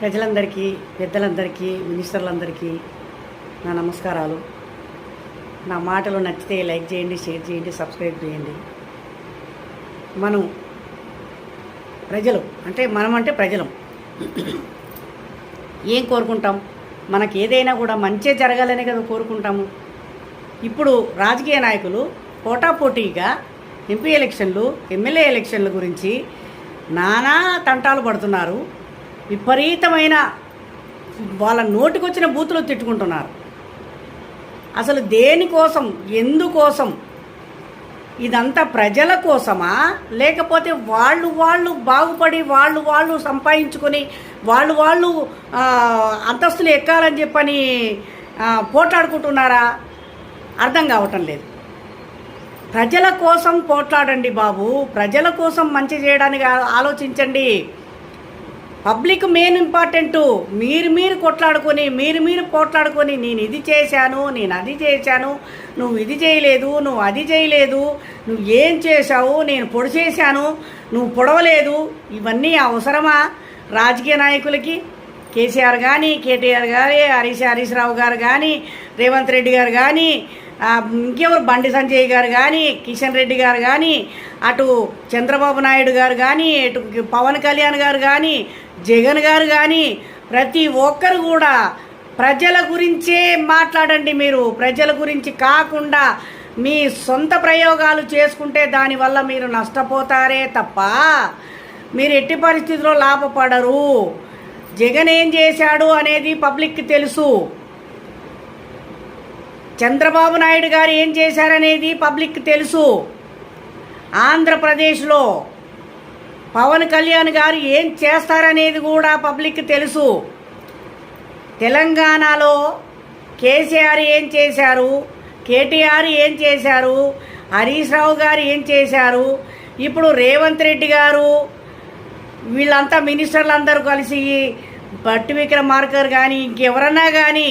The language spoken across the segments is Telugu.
ప్రజలందరికీ, పెద్దలందరికీ, మినిస్టర్లందరికీ నా నమస్కారాలు. నా మాటలు నచ్చితే లైక్ చేయండి, షేర్ చేయండి, సబ్స్క్రైబ్ చేయండి. మనం ప్రజలు అంటే ప్రజలం ఏం కోరుకుంటాం? మనకి ఏదైనా కూడా మంచి జరగాలనే కదా కోరుకుంటాము. ఇప్పుడు రాజకీయ నాయకులు పోటాపోటీగా ఎంపీ ఎలక్షన్లు, ఎమ్మెల్యే ఎలక్షన్ల గురించి నానా తంటాలు పడుతున్నారు. విపరీతమైన వాళ్ళ నోటికొచ్చిన బూతులు తిట్టుకుంటున్నారు. అసలు దేనికోసం, ఎందుకోసం? ఇదంతా ప్రజల కోసమా, లేకపోతే వాళ్ళు బాగుపడి వాళ్ళు సంపాదించుకొని వాళ్ళు అంతస్తులు ఎక్కాలని చెప్పని పోట్లాడుకుంటున్నారా? అర్థం కావటం లేదు. ప్రజల కోసం పోట్లాడండి బాబు, ప్రజల కోసం మంచి చేయడానికి ఆలోచించండి. Public main important. మీరు కొట్లాడుకొని మీరు పోట్లాడుకొని నేను ఇది చేశాను, నేను అది చేశాను, నువ్వు ఇది చేయలేదు, నువ్వు అది చేయలేదు, నువ్వు ఏం చేశావు, నేను పొడి చేశాను, నువ్వు పొడవలేదు. ఇవన్నీ అవసరమా రాజకీయ నాయకులకి? కేసీఆర్ కానీ, కేటీఆర్ గారి, హరీష్ రావు గారు కానీ, రేవంత్ రెడ్డి గారు కానీ, ఇంకెవరు బండి సంజయ్ గారు కానీ, కిషన్ రెడ్డి గారు కానీ, అటు చంద్రబాబు నాయుడు గారు కానీ, ఇటు పవన్ కళ్యాణ్ గారు కానీ, జగన్ గారు కానీ, ప్రతి ఒక్కరు కూడా ప్రజల గురించే మాట్లాడండి. మీరు ప్రజల గురించి కాకుండా మీ సొంత ప్రయోగాలు చేసుకుంటే దానివల్ల మీరు నష్టపోతారే తప్ప మీరు ఎట్టి పరిస్థితుల్లో లాభపడరు. జగన్ ఏం చేశాడు అనేది పబ్లిక్కి తెలుసు. చంద్రబాబు నాయుడు గారు ఏం చేశారనేది పబ్లిక్ తెలుసు. ఆంధ్రప్రదేశ్లో పవన్ కళ్యాణ్ గారు ఏం చేస్తారనేది కూడా పబ్లిక్ తెలుసు. తెలంగాణలో కేసీఆర్ ఏం చేశారు, కేటీఆర్ ఏం చేశారు, హరీష్ రావు గారు ఏం చేశారు, ఇప్పుడు రేవంత్ రెడ్డి గారు, వీళ్ళంతా మినిస్టర్లు అందరూ కలిసి బట్టి విక్రమార్కర్ కానీ ఇంకెవరన్నా కానీ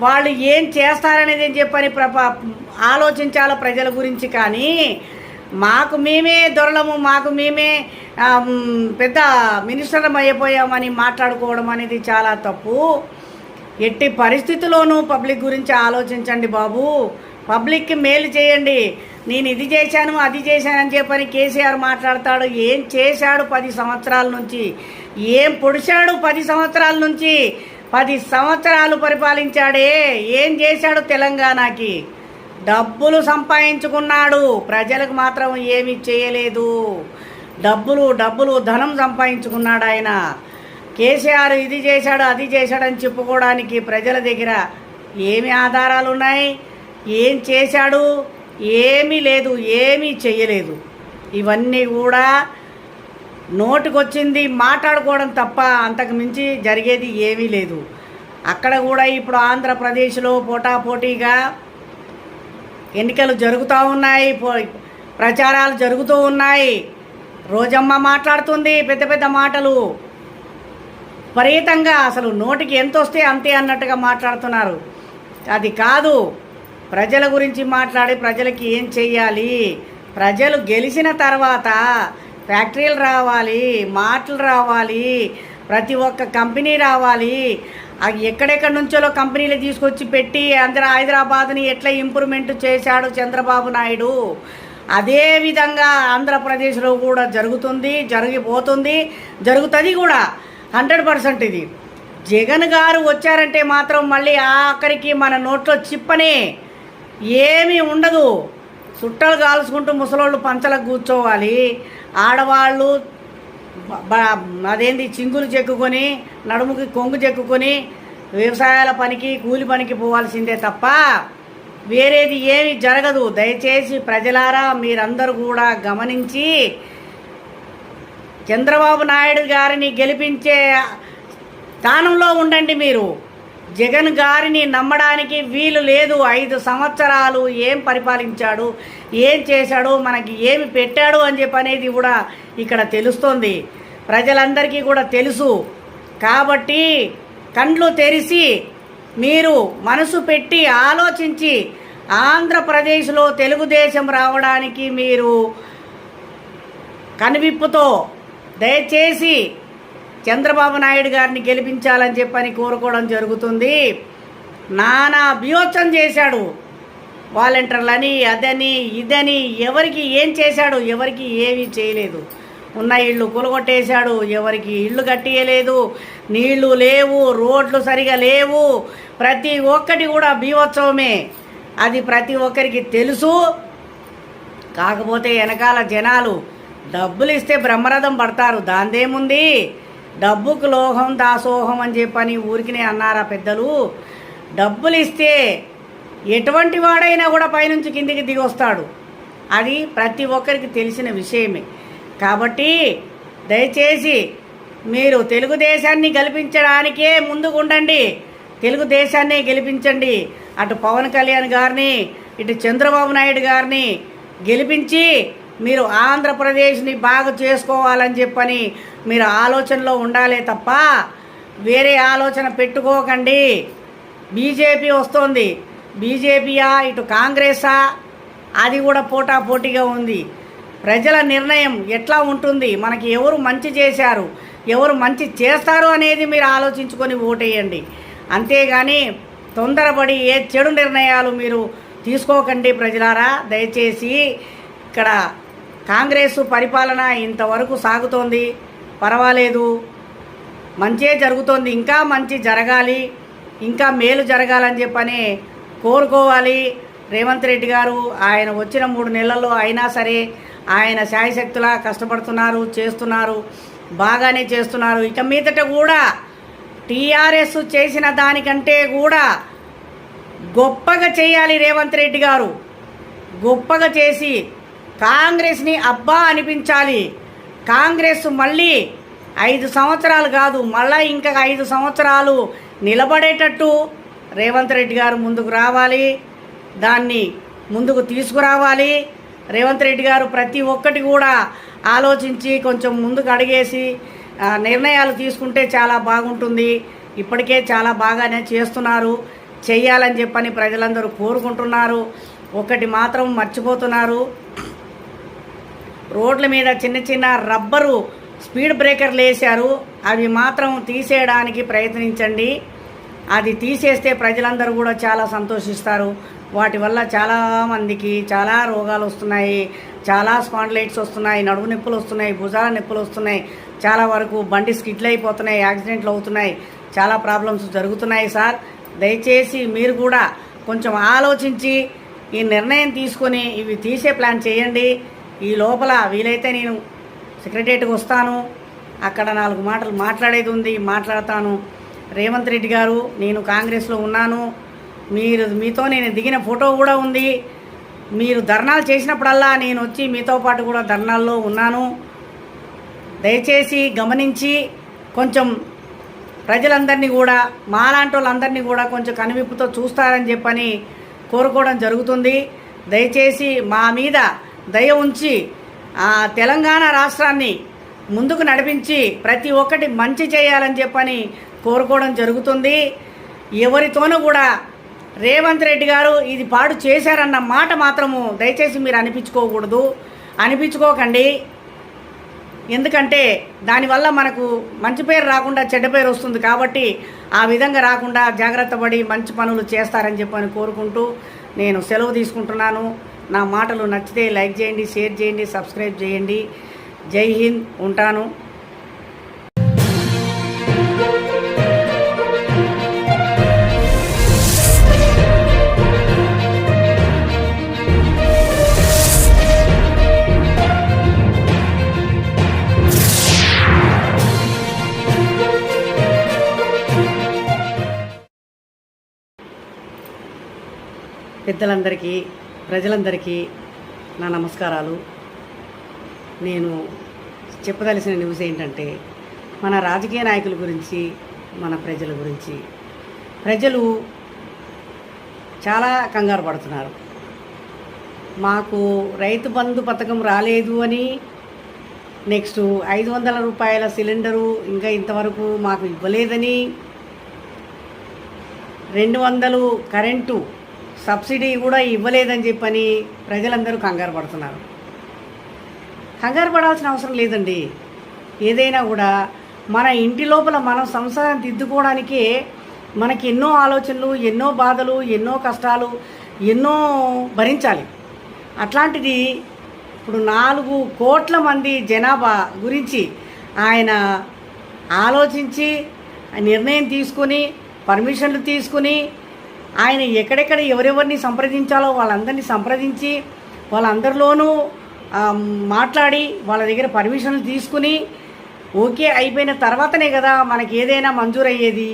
వాళ్ళు ఏం చేస్తారనేది చెప్పని ఆలోచించాల ప్రజల గురించి. కానీ మాకు మేమే దొరలము, మాకు మేమే పెద్ద మినిస్టర్లం అయిపోయామని మాట్లాడుకోవడం అనేది చాలా తప్పు. ఎట్టి పరిస్థితుల్లోనూ పబ్లిక్ గురించి ఆలోచించండి బాబు. పబ్లిక్కి మేలు చేయండి. నేను ఇది చేశాను, అది చేశానని చెప్పని కేసీఆర్ మాట్లాడతాడు. ఏం చేశాడు 10 సంవత్సరాల నుంచి? ఏం పొడిచాడు 10 సంవత్సరాల నుంచి? 10 సంవత్సరాలు పరిపాలించాడే. ఏం చేశాడు తెలంగాణకి? డబ్బులు సంపాదించుకున్నాడు, ప్రజలకు మాత్రం ఏమీ చేయలేదు. డబ్బులు ధనం సంపాదించుకున్నాడు ఆయన. కేసీఆర్ ఇది చేశాడు, అది చేశాడని చెప్పుకోవడానికి ప్రజల దగ్గర ఏమి ఆధారాలు ఉన్నాయి? ఏం చేశాడు? ఏమీ లేదు, ఏమీ చేయలేదు. ఇవన్నీ కూడా నోటికొచ్చింది మాట్లాడుకోవడం తప్ప అంతకు మించి జరిగేది ఏమీ లేదు. అక్కడ కూడా ఇప్పుడు ఆంధ్రప్రదేశ్లో పోటాపోటీగా ఎన్నికలు జరుగుతూ ఉన్నాయి, ప్రచారాలు జరుగుతూ ఉన్నాయి. రోజమ్మ మాట్లాడుతుంది పెద్ద పెద్ద మాటలు, విపరీతంగా అసలు నోటికి ఎంత వస్తే అంతే అన్నట్టుగా మాట్లాడుతున్నారు. అది కాదు, ప్రజల గురించి మాట్లాడి ప్రజలకి ఏం చెయ్యాలి, ప్రజలు గెలిచిన తర్వాత ఫ్యాక్టరీలు రావాలి, మార్ట్లు రావాలి, ప్రతి ఒక్క కంపెనీ రావాలి. ఎక్కడెక్కడి నుంచో కంపెనీలు తీసుకొచ్చి పెట్టి హైదరాబాద్ని ఎట్లా ఇంప్రూవ్మెంట్ చేశాడు చంద్రబాబు నాయుడు, అదేవిధంగా ఆంధ్రప్రదేశ్లో కూడా జరుగుతుంది, జరిగిపోతుంది, జరుగుతుంది కూడా 100%. ఇది జగన్ గారు వచ్చారంటే మాత్రం మళ్ళీ ఆఖరికి మన నోట్లో చిప్పనే ఏమీ ఉండదు. చుట్టలు కాల్చుకుంటూ ముసలోళ్ళు పంచలకు కూర్చోవాలి, ఆడవాళ్ళు అదేంది చింగులు చెక్కుకొని నడుముకి కొంగు చెక్కుకొని వ్యవసాయాల పనికి కూలి పనికి పోవాల్సిందే తప్ప వేరేది ఏమీ జరగదు. దయచేసి ప్రజలారా మీరందరూ కూడా గమనించి చంద్రబాబు నాయుడు గారిని గెలిపించే స్థానంలో ఉండండి. మీరు జగన్ గారిని నమ్మడానికి వీలు లేదు. 5 సంవత్సరాలు ఏం పరిపాలించాడు, ఏం చేశాడు, మనకి ఏమి పెట్టాడు అని చెప్పనేది కూడా ఇక్కడ తెలుస్తోంది. ప్రజలందరికీ కూడా తెలుసు. కాబట్టి కండ్లు తెరిచి మీరు మనసు పెట్టి ఆలోచించి ఆంధ్రప్రదేశ్లో తెలుగుదేశం రావడానికి మీరు కనువిప్పుతో దయచేసి చంద్రబాబు నాయుడు గారిని గెలిపించాలని చెప్పని కోరుకోవడం జరుగుతుంది. నానా బీభత్సం చేశాడు, వాలంటీర్లని అదని ఇదని, ఎవరికి ఏం చేశాడు, ఎవరికి ఏమీ చేయలేదు. ఉన్న ఇళ్ళు కూలగొట్టేశాడు, ఎవరికి ఇళ్ళు కట్టియలేదు, నీళ్లు లేవు, రోడ్లు సరిగా లేవు, ప్రతి ఒక్కటి కూడా బీభత్సవమే. అది ప్రతి ఒక్కరికి తెలుసు. కాకపోతే వెనకాల జనాలు డబ్బులు ఇస్తే బ్రహ్మరథం పడతారు, దాందేముంది. డబ్బుకు లోహం దాసోహం అని చెప్పని ఊరికినే అన్నారా పెద్దలు. డబ్బులు ఇస్తే ఎటువంటి వాడైనా కూడా పైనుంచి కిందికి దిగి వస్తాడు, అది ప్రతి ఒక్కరికి తెలిసిన విషయమే. కాబట్టి దయచేసి మీరు తెలుగుదేశాన్ని గెలిపించడానికే ముందుకుండండి, తెలుగుదేశాన్ని గెలిపించండి. అటు పవన్ కళ్యాణ్ గారిని, ఇటు చంద్రబాబు నాయుడు గారిని గెలిపించి మీరు ఆంధ్రప్రదేశ్ని బాగు చేసుకోవాలని చెప్పని మీరు ఆలోచనలో ఉండాలే తప్ప వేరే ఆలోచన పెట్టుకోకండి. బీజేపీ వస్తోంది, బీజేపీయా ఇటు కాంగ్రెసా, అది కూడా పోటాపోటీగా ఉంది. ప్రజల నిర్ణయం ఎట్లా ఉంటుంది, మనకి ఎవరు మంచి చేశారు, ఎవరు మంచి చేస్తారు అనేది మీరు ఆలోచించుకొని ఓటేయండి. అంతేగాని తొందరపడి ఏ చెడు నిర్ణయాలు మీరు తీసుకోకండి ప్రజలారా. దయచేసి ఇక్కడ కాంగ్రెస్ పరిపాలన ఇంతవరకు సాగుతోంది, పర్వాలేదు, మంచే జరుగుతోంది. ఇంకా మంచి జరగాలి, ఇంకా మేలు జరగాలని చెప్పని కోరుకోవాలి. రేవంత్ రెడ్డి గారు ఆయన వచ్చిన 3 నెలల్లో అయినా సరే ఆయన శాయశక్తులా కష్టపడుతున్నారు, చేస్తున్నారు, బాగానే చేస్తున్నారు. ఇక మీదట కూడా టీఆర్ఎస్ చేసిన దానికంటే కూడా గొప్పగా చేయాలి రేవంత్ రెడ్డి గారు. గొప్పగా చేసి కాంగ్రెస్ని అబ్బా అనిపించాలి. కాంగ్రెస్ మళ్ళీ 5 సంవత్సరాలు కాదు, మళ్ళీ ఇంకా 5 సంవత్సరాలు నిలబడేటట్టు రేవంత్ రెడ్డి గారు ముందుకు రావాలి, దాన్ని ముందుకు తీసుకురావాలి. రేవంత్ రెడ్డి గారు ప్రతి ఒక్కటి కూడా ఆలోచించి కొంచెం ముందుకు అడిగేసి నిర్ణయాలు తీసుకుంటే చాలా బాగుంటుంది. ఇప్పటికే చాలా బాగానే చేస్తున్నారు, చెయ్యాలని చెప్పని ప్రజలందరూ కోరుకుంటున్నారు. ఒకటి మాత్రం మర్చిపోతున్నారు, రోడ్ల మీద చిన్న చిన్న రబ్బరు స్పీడ్ బ్రేకర్లు వేశారు, అవి మాత్రం తీసేయడానికి ప్రయత్నించండి. అది తీసేస్తే ప్రజలందరూ కూడా చాలా సంతోషిస్తారు. వాటి వల్ల చాలామందికి చాలా రోగాలు వస్తున్నాయి, చాలా స్పాండిలైటిస్ వస్తున్నాయి, నడుము నొప్పులు వస్తున్నాయి, భుజాల నొప్పులు వస్తున్నాయి, చాలా వరకు బండి స్కిడ్లు అయిపోతున్నాయి, యాక్సిడెంట్లు అవుతున్నాయి, చాలా ప్రాబ్లమ్స్ జరుగుతున్నాయి. సార్ దయచేసి మీరు కూడా కొంచెం ఆలోచించి ఈ నిర్ణయం తీసుకొని ఇవి తీసే ప్లాన్ చేయండి. ఈ లోపల వీలైతే నేను సెక్రటరియట్కి వస్తాను, అక్కడ 4 మాటలు మాట్లాడేది ఉంది, మాట్లాడతాను. రేవంత్ రెడ్డి గారు, నేను కాంగ్రెస్లో ఉన్నాను, మీతో నేను దిగిన ఫోటో కూడా ఉంది. మీరు ధర్నాలు చేసినప్పుడల్లా నేను వచ్చి మీతో పాటు కూడా ధర్నాల్లో ఉన్నాను. దయచేసి గమనించి కొంచెం ప్రజలందరినీ కూడా, మాలాంటి వాళ్ళందరినీ కూడా కొంచెం కనువిప్పుతో చూస్తారని చెప్పని కోరుకోవడం జరుగుతుంది. దయచేసి మా మీద దయ ఉంచి తెలంగాణ రాష్ట్రాన్ని ముందుకు నడిపించి ప్రతి ఒక్కటి మంచి చేయాలని చెప్పని కోరుకోవడం జరుగుతుంది. ఎవరితోనూ కూడా రేవంత్ రెడ్డి గారు ఇది పాడు చేశారన్న మాట మాత్రము దయచేసి మీరు అనిపించుకోకూడదు, అనిపించుకోకండి. ఎందుకంటే దానివల్ల మనకు మంచి పేరు రాకుండా చెడ్డ పేరు వస్తుంది. కాబట్టి ఆ విధంగా రాకుండా జాగ్రత్త పడి మంచి పనులు చేస్తారని చెప్పని కోరుకుంటూ నేను సెలవు తీసుకుంటున్నాను. నా మాటలు నచ్చితే లైక్ చేయండి, షేర్ చేయండి, సబ్స్క్రైబ్ చేయండి. జై హింద్. ఉంటాను. పెద్దలందరికీ, ప్రజలందరికీ నా నమస్కారాలు. నేను చెప్పదలసిన న్యూస్ ఏంటంటే, మన రాజకీయ నాయకుల గురించి, మన ప్రజల గురించి. ప్రజలు చాలా కంగారు పడుతున్నారు. మాకు రైతు బంధు పథకం రాలేదు అని, నెక్స్ట్ 500 రూపాయల సిలిండరు ఇంకా ఇంతవరకు మాకు ఇవ్వలేదని, 200 కరెంటు సబ్సిడీ కూడా ఇవ్వలేదని చెప్పని ప్రజలందరూ కంగారు పడుతున్నారు. కంగారు పడాల్సిన అవసరం లేదండి. ఏదైనా కూడా మన ఇంటి లోపల మనం సంసారం దిద్దుకోవడానికే మనకి ఎన్నో ఆలోచనలు, ఎన్నో బాధలు, ఎన్నో కష్టాలు, ఎన్నో భరించాలి. అట్లాంటిది ఇప్పుడు 4 కోట్ల మంది జనాభా గురించి ఆయన ఆలోచించి నిర్ణయం తీసుకుని పర్మిషన్లు తీసుకుని ఆయన ఎక్కడెక్కడ ఎవరెవరిని సంప్రదించాలో వాళ్ళందరినీ సంప్రదించి వాళ్ళందరిలోనూ మాట్లాడి వాళ్ళ దగ్గర పర్మిషన్లు తీసుకుని ఓకే అయిపోయిన తర్వాతనే కదా మనకి ఏదైనా మంజూరు అయ్యేది,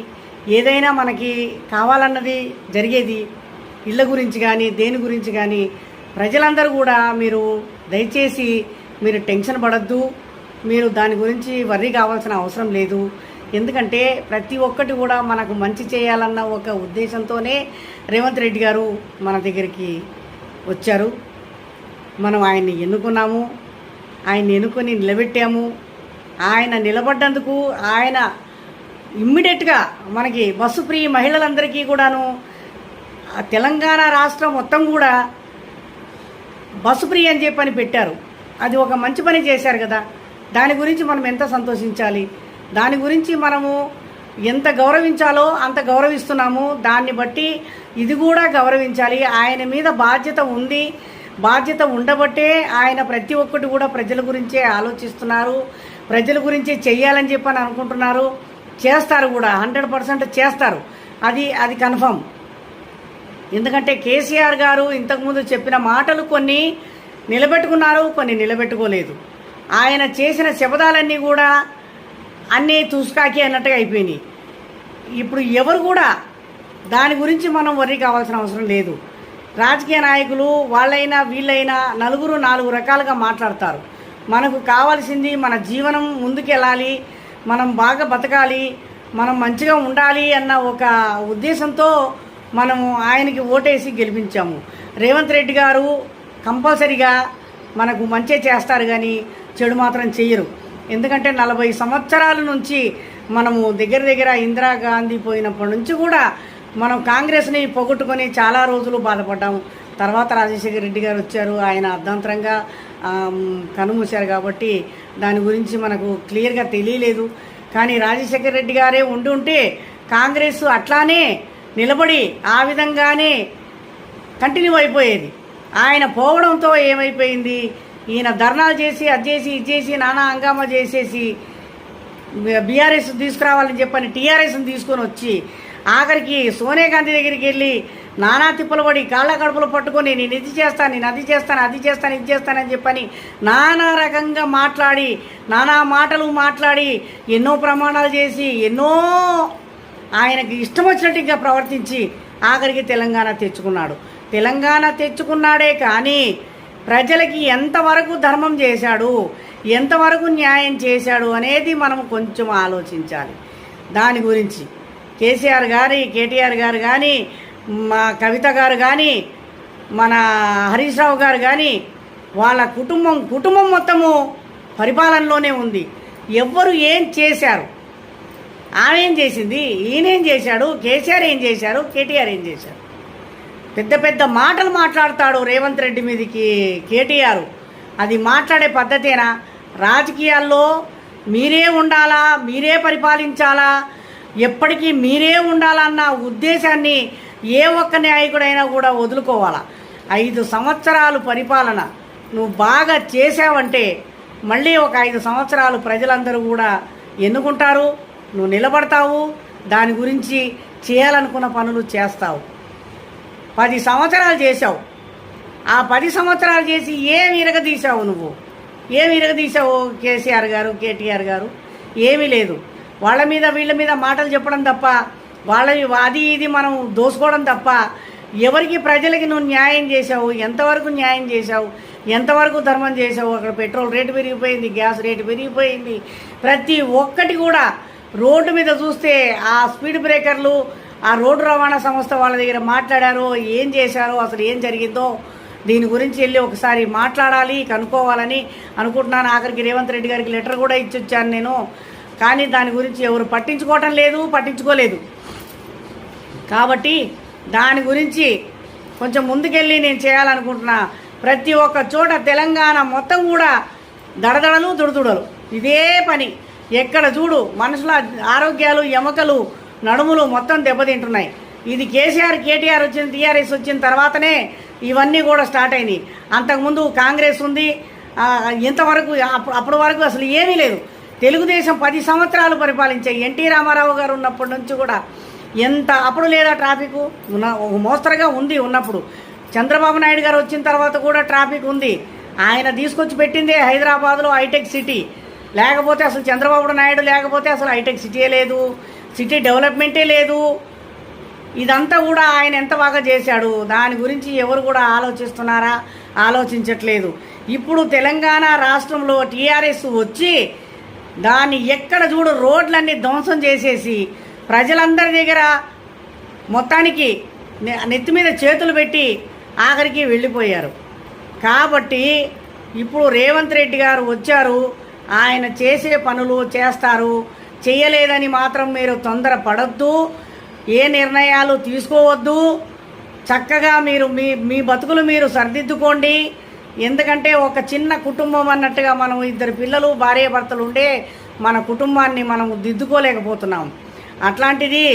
ఏదైనా మనకి కావాలన్నది జరిగేది. ఇళ్ళ గురించి కానీ దేని గురించి కానీ ప్రజలందరూ కూడా మీరు దయచేసి మీరు టెన్షన్ పడద్దు, మీరు దాని గురించి వర్రీ కావాల్సిన అవసరం లేదు. ఎందుకంటే ప్రతి ఒక్కటి కూడా మనకు మంచి చేయాలన్న ఒక ఉద్దేశంతోనే రేవంత్ రెడ్డి గారు మన దగ్గరికి వచ్చారు. మనం ఆయన్ని ఎన్నుకున్నాము, ఆయన్ని ఎన్నుకొని నిలబెట్టాము. ఆయన నిలబడ్డందుకు ఆయన ఇమ్మీడియట్గా మనకి బస్సు ఫ్రీ మహిళలందరికీ కూడాను తెలంగాణ రాష్ట్రం మొత్తం కూడా బస్సు ఫ్రీ అని చెప్పని పెట్టారు. అది ఒక మంచి పని చేశారు కదా, దాని గురించి మనం ఎంత సంతోషించాలి, దాని గురించి మనము ఎంత గౌరవించాలో అంత గౌరవిస్తున్నాము. దాన్ని బట్టి ఇది కూడా గౌరవించాలి. ఆయన మీద బాధ్యత ఉంది, బాధ్యత ఉండబట్టే ఆయన ప్రతి ఒక్కటి కూడా ప్రజల గురించే ఆలోచిస్తున్నారు, ప్రజల గురించే చెయ్యాలని చెప్పని అనుకుంటున్నారు. చేస్తారు కూడా, 100% చేస్తారు. అది కన్ఫర్మ్. ఎందుకంటే కేసీఆర్ గారు ఇంతకుముందు చెప్పిన మాటలు కొన్ని నిలబెట్టుకున్నారు, కొన్ని నిలబెట్టుకోలేదు. ఆయన చేసిన శపథాలన్నీ కూడా అన్నీ తుస్కాకి అన్నట్టుగా అయిపోయినాయి. ఇప్పుడు ఎవరు కూడా దాని గురించి మనం వర్రీ కావాల్సిన అవసరం లేదు. రాజకీయ నాయకులు వాళ్ళైనా వీళ్ళైనా నలుగురు 4 రకాలుగా మాట్లాడతారు. మనకు కావాల్సింది మన జీవనం ముందుకెళ్ళాలి, మనం బాగా బతకాలి, మనం మంచిగా ఉండాలి అన్న ఒక ఉద్దేశంతో మనము ఆయనకి ఓటేసి గెలిపించాము. రేవంత్ రెడ్డి గారు కంపల్సరీగా మనకు మంచి చేస్తారు కానీ చెడు మాత్రం చెయ్యరు. ఎందుకంటే 40 సంవత్సరాల నుంచి మనము దగ్గర ఇందిరాగాంధీ పోయినప్పటి నుంచి కూడా మనం కాంగ్రెస్ని పొగొట్టుకొని చాలా రోజులు బాధపడ్డాము. తర్వాత రాజశేఖర రెడ్డి గారు వచ్చారు, ఆయన అర్ధాంతరంగా కనుమూశారు కాబట్టి దాని గురించి మనకు క్లియర్గా తెలియలేదు. కానీ రాజశేఖర రెడ్డి గారే ఉంటే కాంగ్రెస్ అట్లానే నిలబడి ఆ విధంగానే కంటిన్యూ అయిపోయేది. ఆయన పోవడంతో ఏమైపోయింది, ఈయన ధర్నాలు చేసి అది చేసి ఇది చేసి నానా హంగామా చేసేసి బీఆర్ఎస్ తీసుకురావాలని చెప్పని టీఆర్ఎస్ని తీసుకొని వచ్చి ఆఖరికి సోనియా గాంధీ దగ్గరికి వెళ్ళి నానా తిప్పలు పడి కాళ్ళ కడుపులు పట్టుకొని నేను ఇది చేస్తాను, నేను అది చేస్తాను, అది చేస్తాను, ఇది చేస్తానని చెప్పని నానా రకంగా మాట్లాడి నానా మాటలు మాట్లాడి ఎన్నో ప్రమాణాలు చేసి ఎన్నో ఆయనకి ఇష్టం వచ్చినట్టుగా ప్రవర్తించి ఆఖరికి తెలంగాణ తెచ్చుకున్నాడు. తెలంగాణ తెచ్చుకున్నాడే కానీ ప్రజలకి ఎంతవరకు ధర్మం చేశాడు, ఎంతవరకు న్యాయం చేశాడు అనేది మనం కొంచెం ఆలోచించాలి. దాని గురించి కేసీఆర్ గారి కేటీఆర్ గారు కానీ మా కవిత గారు కానీ మన హరీష్ రావు గారు కానీ వాళ్ళ కుటుంబం మొత్తము పరిపాలనలోనే ఉంది. ఎవ్వరు ఏం చేశారు, ఆమె ఏం చేసింది, ఈయనేం చేశాడు, కేసీఆర్ ఏం చేశారు, కేటీఆర్ ఏం చేశారు. పెద్ద మాటలు మాట్లాడతాడు రేవంత్ రెడ్డి మీదకి కేటీఆర్. అది మాట్లాడే పద్ధతేనా? రాజకీయాల్లో మీరే ఉండాలా, మీరే పరిపాలించాలా, ఎప్పటికీ మీరే ఉండాలన్న ఉద్దేశాన్ని ఏ ఒక్క నాయకుడైనా కూడా వదులుకోవాలా. 5 సంవత్సరాలు పరిపాలన నువ్వు బాగా చేసావంటే మళ్ళీ ఒక 5 సంవత్సరాలు ప్రజలందరూ కూడా ఎన్నుకుంటారు, నువ్వు నిలబడతావు, దాని గురించి చేయాలనుకున్న పనులు చేస్తావు. 10 సంవత్సరాలు చేశావు, ఆ 10 సంవత్సరాలు చేసి ఏమి ఇరగదీశావు నువ్వు? ఏమి ఇరగదీశావు కేసీఆర్ గారు కేటీఆర్ గారు? ఏమీ లేదు. వాళ్ళ మీద వీళ్ళ మీద మాటలు చెప్పడం తప్ప, వాళ్ళని అది ఇది మనం దోసుకోవడం తప్ప ఎవరికి ప్రజలకి నువ్వు న్యాయం చేశావు? ఎంతవరకు న్యాయం చేశావు? ఎంతవరకు ధర్మం చేశావు? అక్కడ పెట్రోల్ రేటు పెరిగిపోయింది, గ్యాస్ రేటు పెరిగిపోయింది, ప్రతి ఒక్కటి కూడా రోడ్డు మీద చూస్తే ఆ స్పీడ్ బ్రేకర్లు ఆ రోడ్డు రవాణా సంస్థ వాళ్ళ దగ్గర మాట్లాడారో ఏం చేశారో అసలు ఏం జరిగిందో దీని గురించి వెళ్ళి ఒకసారి మాట్లాడాలి, కనుక్కోవాలని అనుకుంటున్నాను. ఆఖరికి రేవంత్ రెడ్డి గారికి లెటర్ కూడా ఇచ్చొచ్చాను నేను. కానీ దాని గురించి ఎవరు పట్టించుకోవటం లేదు, పట్టించుకోలేదు. కాబట్టి దాని గురించి కొంచెం ముందుకెళ్ళి నేను చేయాలనుకుంటున్నా. ప్రతి ఒక్క చోట తెలంగాణ మొత్తం కూడా దడదడలు దుడుదుడలు ఇదే పని. ఎక్కడ చూడు మనుషుల ఆరోగ్యాలు ఎముకలు నడుములు మొత్తం దెబ్బతింటున్నాయి. ఇది కేటీఆర్ వచ్చిన టీఆర్ఎస్ వచ్చిన తర్వాతనే ఇవన్నీ కూడా స్టార్ట్ అయినాయి. అంతకుముందు కాంగ్రెస్ ఉంది. ఇంతవరకు అప్పటి వరకు అసలు ఏమీ లేదు. తెలుగుదేశం 10 సంవత్సరాలు పరిపాలించాయి. ఎన్టీ రామారావు గారు ఉన్నప్పటి నుంచి కూడా అప్పుడు లేదా ట్రాఫిక్ మోస్తరుగా ఉంది ఉన్నప్పుడు. చంద్రబాబు నాయుడు గారు వచ్చిన తర్వాత కూడా ట్రాఫిక్ ఉంది. ఆయన తీసుకొచ్చి పెట్టిందే హైదరాబాద్లో హైటెక్ సిటీ. లేకపోతే అసలు చంద్రబాబు నాయుడు లేకపోతే అసలు హైటెక్ సిటీయే లేదు, సిటీ డెవలప్మెంటే లేదు. ఇదంతా కూడా ఆయన ఎంత బాగా చేశాడు, దాని గురించి ఎవరు కూడా ఆలోచిస్తున్నారా? ఆలోచించట్లేదు. ఇప్పుడు తెలంగాణ రాష్ట్రంలో టీఆర్ఎస్ వచ్చి దాన్ని ఎక్కడ చూడు రోడ్లన్నీ ధ్వంసం చేసేసి ప్రజలందరి దగ్గర మొత్తానికి నెత్తి మీద చేతులు పెట్టి ఆఖరికి వెళ్ళిపోయారు. కాబట్టి ఇప్పుడు రేవంత్ రెడ్డి గారు వచ్చారు, ఆయన చేసే పనులు చేస్తారు. చేయలేదని మాత్రం మీరు తొందర పడొద్దు, ఏ నిర్ణయాలు తీసుకోవద్దు. చక్కగా మీరు మీ బతుకులు మీరు సరిదిద్దుకోండి. ఎందుకంటే ఒక చిన్న కుటుంబం అన్నట్టుగా మనం 2 పిల్లలు భార్యాభర్తలు ఉండే మన కుటుంబాన్ని మనం దిద్దుకోలేకపోతున్నాం. అట్లాంటిది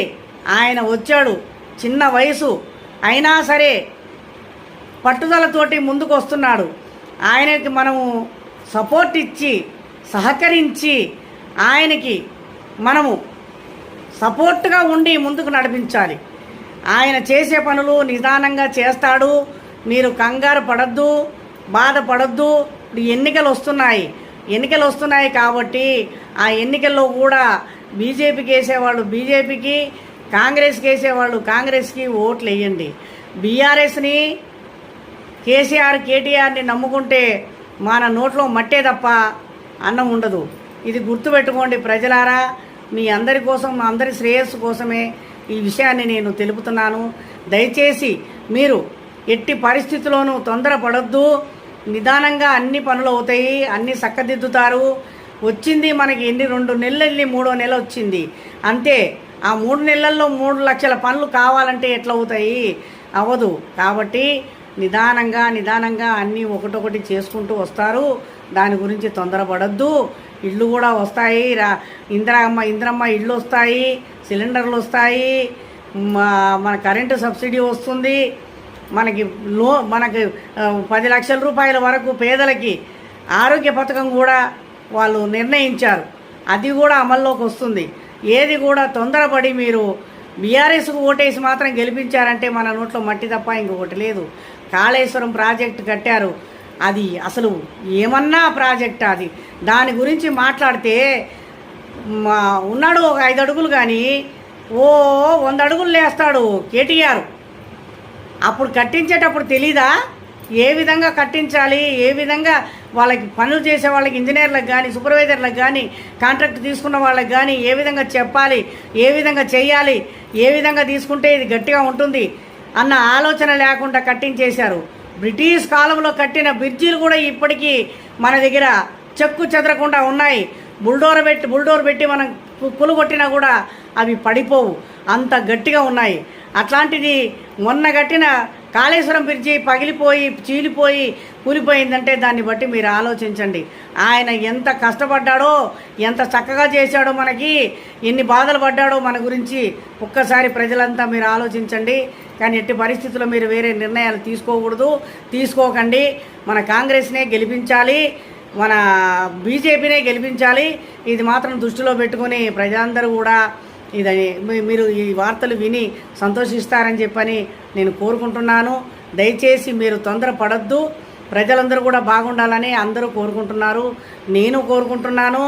ఆయన వచ్చాడు, చిన్న వయసు అయినా సరే పట్టుదలతోటి ముందుకు వస్తున్నాడు. ఆయనకి మనము సపోర్ట్ ఇచ్చి సహకరించి ఆయనకి మనము సపోర్ట్గా ఉండి ముందుకు నడిపించాలి. ఆయన చేసే పనులు నిదానంగా చేస్తాడు. మీరు కంగారు పడద్దు, బాధపడద్దు. ఎన్నికలు వస్తున్నాయి కాబట్టి ఆ ఎన్నికల్లో కూడా బీజేపీకి వేసేవాళ్ళు బీజేపీకి, కాంగ్రెస్కి వేసేవాళ్ళు కాంగ్రెస్కి ఓట్లు వేయండి. బీఆర్ఎస్ని కేటీఆర్ని నమ్ముకుంటే మన నోట్లో మట్టే తప్ప అన్నం ఉండదు. ఇది గుర్తుపెట్టుకోండి ప్రజలారా. మీ అందరి కోసం, మా అందరి శ్రేయస్సు కోసమే ఈ విషయాన్ని నేను తెలుపుతున్నాను. దయచేసి మీరు ఎట్టి పరిస్థితుల్లోనూ తొందరపడొద్దు. నిదానంగా అన్ని పనులు అవుతాయి, అన్నీ చక్కదిద్దుతారు. వచ్చింది మనకి 2 నెలలు వెళ్ళి 3వ నెల వచ్చింది అంతే. ఆ 3 నెలల్లో 3 లక్షల పనులు కావాలంటే ఎట్లా అవుతాయి? అవ్వదు. కాబట్టి నిదానంగా అన్నీ ఒకటొకటి చేసుకుంటూ వస్తారు. దాని గురించి తొందరపడద్దు. ఇళ్ళు కూడా వస్తాయి, ఇంద్రమ్మ ఇళ్ళు వస్తాయి, సిలిండర్లు వస్తాయి, మన కరెంటు సబ్సిడీ వస్తుంది, మనకి మనకి 10 లక్షల రూపాయల వరకు పేదలకి ఆరోగ్య పథకం కూడా వాళ్ళు నిర్ణయించారు. అది కూడా అమల్లోకి వస్తుంది. ఏది కూడా తొందరపడి మీరు బీఆర్ఎస్కు ఓటేసి మాత్రం గెలిపించారంటే మన నోట్లో మట్టి తప్ప ఇంకొకటి లేదు. కాళేశ్వరం ప్రాజెక్టు కట్టారు, అది అసలు ఏమన్నా ప్రాజెక్ట్ అది. దాని గురించి మాట్లాడితే ఉన్నాడు ఒక 5 అడుగులు కానీ 100 అడుగులు లేస్తాడు కేటీఆర్. అప్పుడు కట్టించేటప్పుడు తెలీదా ఏ విధంగా కట్టించాలి, ఏ విధంగా వాళ్ళకి పనులు చేసే వాళ్ళకి, ఇంజనీర్లకు కానీ సూపర్వైజర్లకు కానీ కాంట్రాక్ట్ తీసుకున్న వాళ్ళకి కానీ ఏ విధంగా చెప్పాలి, ఏ విధంగా చేయాలి, ఏ విధంగా తీసుకుంటే ఇది గట్టిగా ఉంటుంది అన్న ఆలోచన లేకుండా కట్టించేశారు. బ్రిటిష్ కాలంలో కట్టిన బ్రిడ్జీలు కూడా ఇప్పటికీ మన దగ్గర చెక్కు చెదరకుండా ఉన్నాయి. బుల్డోర్ పెట్టి మనం కొట్టినా కూడా అవి పడిపోవు, అంత గట్టిగా ఉన్నాయి. అట్లాంటిది మొన్న కట్టిన కాళేశ్వరం బ్రిడ్జి పగిలిపోయి చీలిపోయి కూలిపోయిందంటే దాన్ని బట్టి మీరు ఆలోచించండి. ఆయన ఎంత కష్టపడ్డాడో, ఎంత చక్కగా చేశాడో, మనకి ఎన్ని బాధలు పడ్డాడో మన గురించి ఒక్కసారి ప్రజలంతా మీరు ఆలోచించండి. కానీ ఎట్టి పరిస్థితుల్లో మీరు వేరే నిర్ణయాలు తీసుకోకండి. మన కాంగ్రెస్నే గెలిపించాలి, మన బీజేపీనే గెలిపించాలి. ఇది మాత్రం దృష్టిలో పెట్టుకొని ప్రజలందరూ కూడా మీరు ఈ వార్తలు విని సంతోషిస్తారని చెప్పని నేను కోరుకుంటున్నాను. దయచేసి మీరు తొందరపడద్దు. ప్రజలందరూ కూడా బాగుండాలని అందరూ కోరుకుంటున్నారు, నేను కోరుకుంటున్నాను.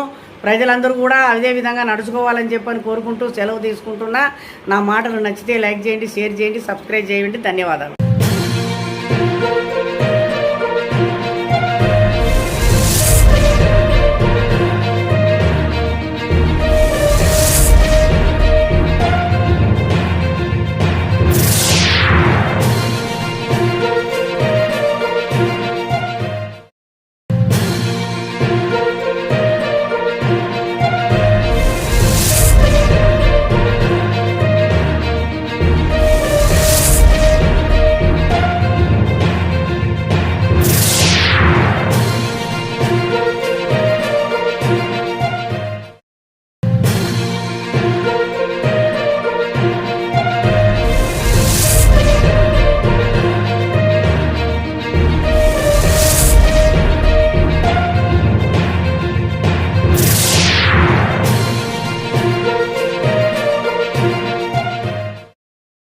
ప్రజలందరూ కూడా అదే విధంగా నడుచుకోవాలని చెప్పని కోరుకుంటూ సెలవు తీసుకుంటున్నా. నా మాటలు నచ్చితే లైక్ చేయండి, షేర్ చేయండి, సబ్స్క్రైబ్ చేయండి. ధన్యవాదాలు.